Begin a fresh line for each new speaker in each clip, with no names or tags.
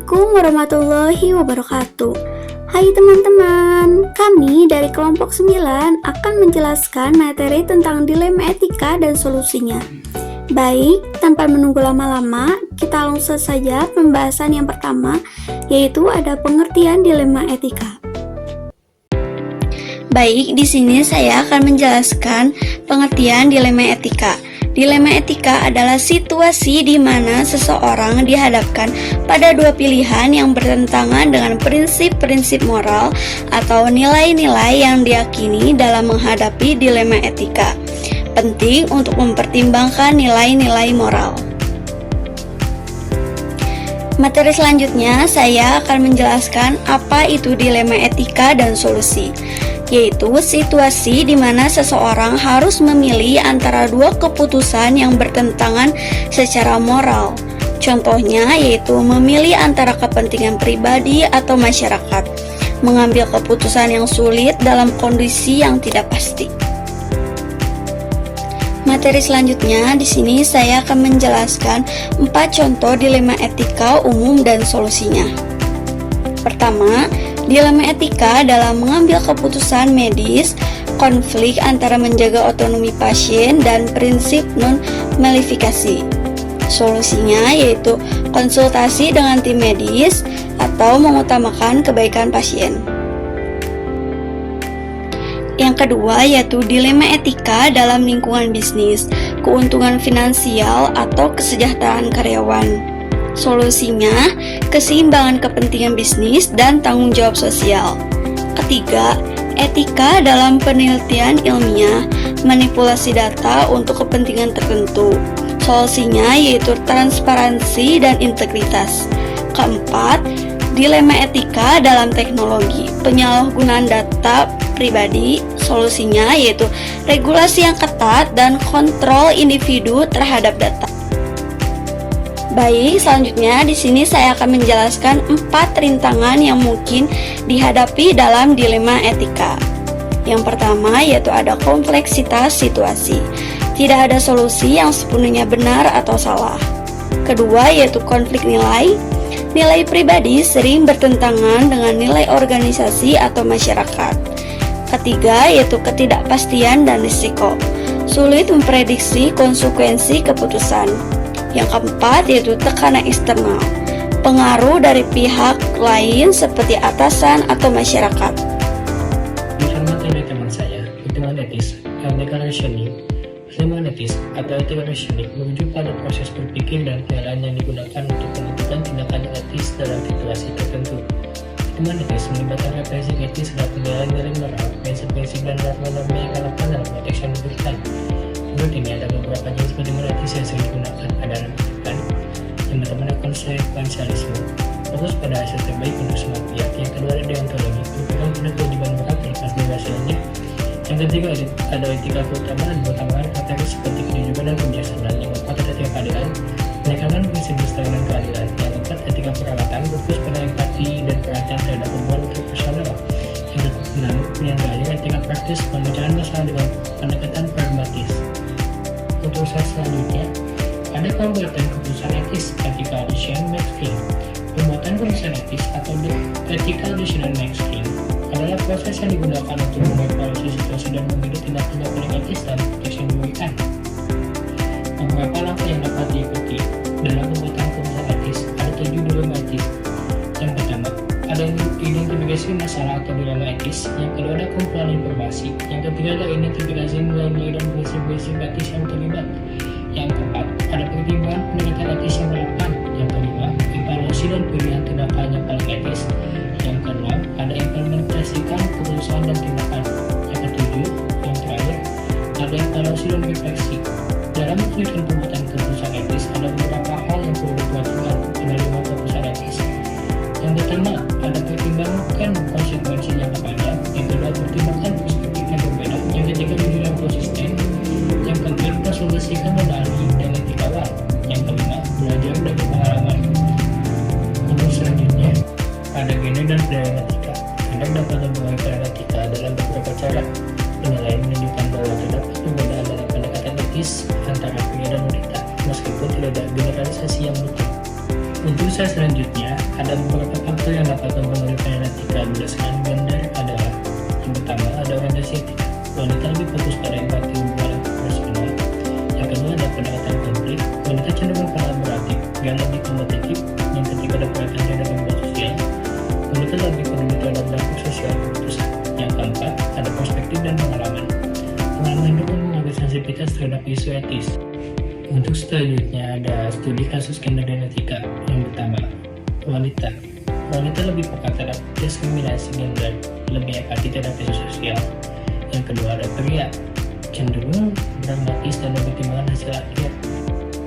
Assalamualaikum warahmatullahi wabarakatuh. Hai teman-teman, kami dari kelompok 9 akan menjelaskan materi tentang dilema etika dan solusinya. Baik, tanpa menunggu lama-lama, kita langsung saja pembahasan yang pertama, yaitu ada pengertian dilema etika. Baik, di sini saya akan menjelaskan pengertian dilema etika. Dilema etika adalah situasi di mana seseorang dihadapkan pada dua pilihan yang bertentangan dengan prinsip-prinsip moral atau nilai-nilai yang diyakini dalam menghadapi dilema etika. Penting untuk mempertimbangkan nilai-nilai moral. Materi selanjutnya saya akan menjelaskan apa itu dilema etika dan solusi, yaitu situasi di mana seseorang harus memilih antara dua keputusan yang bertentangan secara moral. Contohnya yaitu memilih antara kepentingan pribadi atau masyarakat, mengambil keputusan yang sulit dalam kondisi yang tidak pasti. Materi selanjutnya di sini saya akan menjelaskan 4 contoh dilema etika umum dan solusinya. Pertama, dilema etika dalam mengambil keputusan medis, konflik antara menjaga otonomi pasien dan prinsip non-malefikasi. Solusinya yaitu konsultasi dengan tim medis atau mengutamakan kebaikan pasien. Yang kedua yaitu dilema etika dalam lingkungan bisnis, keuntungan finansial atau kesejahteraan karyawan. Solusinya, keseimbangan kepentingan bisnis dan tanggung jawab sosial. Ketiga, etika dalam penelitian ilmiah, manipulasi data untuk kepentingan tertentu. Solusinya yaitu transparansi dan integritas. Keempat, dilema etika dalam teknologi, penyalahgunaan data pribadi. Solusinya yaitu regulasi yang ketat dan kontrol individu terhadap data. Baik, selanjutnya di sini saya akan menjelaskan 4 rintangan yang mungkin dihadapi dalam dilema etika. Yang pertama yaitu ada kompleksitas situasi. Tidak ada solusi yang sepenuhnya benar atau salah. Kedua yaitu konflik nilai. Nilai pribadi sering bertentangan dengan nilai organisasi atau masyarakat. Ketiga yaitu ketidakpastian dan risiko. Sulit memprediksi konsekuensi keputusan. Yang keempat yaitu tekanan eksternal, pengaruh dari pihak lain seperti atasan atau masyarakat.
Bersama teman-teman saya, hitungan etis, ethical reasoning. Hitungan etis atau ethical reasoning merujuk pada proses berpikir dan penilaian yang digunakan untuk menentukan tindakan yang etis dalam situasi tertentu. Hitungan etis melibatkan referensi etis terhadap nilai-nilai moral, prinsip-prinsip dan norma-norma yang relevan dalam konteks yang diberikan. Menurut ini ada beberapa jenis hitungan etis yang sering digunakan. Ada menentukan yang pertama konsekuensialisme, fokus pada hasil terbaik untuk semua pihak. Yang kedua ada deontologi, merupakan pada kewajiban moral terlepas dari hasilnya. Yang ketiga ada etika keutamaan, mengutamakan kategori seperti kejujuran dan kebijaksanaan. Yang keempat ada etika keadilan, menekankan prinsip kesetaraan dan keadilan. Yang keempat etika perawatan, fokus pada empati dan perhatian terhadap hubungan interpersonal. Yang keenam yang terakhir etika praktis, pemecahan masalah dengan pendekatan pragmatis. Untuk slide selanjutnya, ada pembuatan keputusan etis, ethical decision making. Pembuatan keputusan etis atau ethical decision making adalah proses yang digunakan untuk mengevaluasi situasi dan memilih tindakan yang paling etis dan konteks yang diberikan. Beberapa langkah yang dapat diikuti dalam pembuatan keputusan etis ada 7 dilema etis. Yang pertama, ada identifikasi masalah atau dilema etis. Yang kedua ada kumpulan informasi. Yang ketiga ada identifikasi nilai-nilai dan prinsip-prinsip etis yang terlibat. Yang keempat, ada pertimbangan pendekatan etis yang relevan. Yang kelima, evaluasi dan pilihan tindakan yang paling etis. Yang keenam, ada implementasikan keputusan dan tindakan. Yang ketujuh, yang terakhir, ada evaluasi dan refleksi. Dalam menentukan pembuatan keputusan etis, ada beberapa hal yang perlu diperhatikan untuk menerima keputusan etis. Yang pertama, ada pertimbangkan konsekuensi jangka panjang. Yang kedua, pertimbangkan perspektif yang berbeda. Yang ketiga, jujur dan konsisten. Yang keempat, konsultasikan dengan ahli dan etikawan. Yang kelima, belajar dari pengalaman. Untuk selanjutnya, ada gender dan penilaian etika. Anda dapat memulai penilaian etika dalam beberapa cara. Penilaian menunjukkan bahwa terdapat perbedaan dalam pendekatan etis antara pria dan wanita, meskipun tidak ada generalisasi yang mutlak. Untuk saya selanjutnya, ada beberapa faktor yang dapat mempengaruhi penilaian etika berdasarkan gender adalah: yang pertama, ada orientasi etika. Wanita lebih fokus pada empati hubungan personal. Yang kedua, ada pendekatan konflik. Wanita cenderung kolaboratif dan lebih kompetitif. Yang ketiga, ada perhatian terhadap hubungan sosial. Wanita lebih peduli terhadap dampak sosial keputusan. Yang keempat, ada perspektif dan pengalaman. Pengalaman hidup mengambil sensitivitas terhadap isu etis. Untuk selanjutnya ada studi kasus gender dan etika. Yang pertama, wanita. Wanita lebih peka terhadap diskriminasi gender, lebih empati terhadap isu sosial. Yang kedua ada pria, cenderung pragmatis dan mempertimbangkan hasil akhir.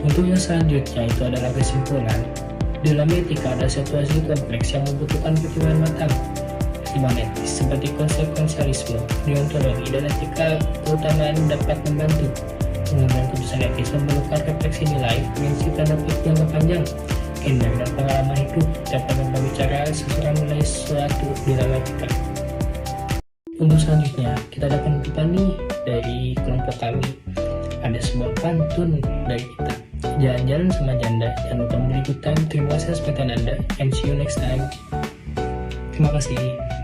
Untuk yang selanjutnya itu adalah kesimpulan. Dalam etika ada situasi kompleks yang membutuhkan pertimbangan matang. Pertimbangan etis seperti konsekuensialisme, deontologi, dan etika keutamaan dapat membantu mengambil keputusan etis memerlukan refleksi nilai, prinsip dan objek jangka panjang, gender dan pengalaman hidup dapat membicara seseorang menilai sesuatu di dalam etika. Untuk selanjutnya kita dapat penutupan nih dari kelompok kami. Ada sebuah pantun dari kita. Jalan-jalan sama janda, jangan lupa memberi good time. Terima kasih atas perhatian Anda and see you next time. Terima kasih.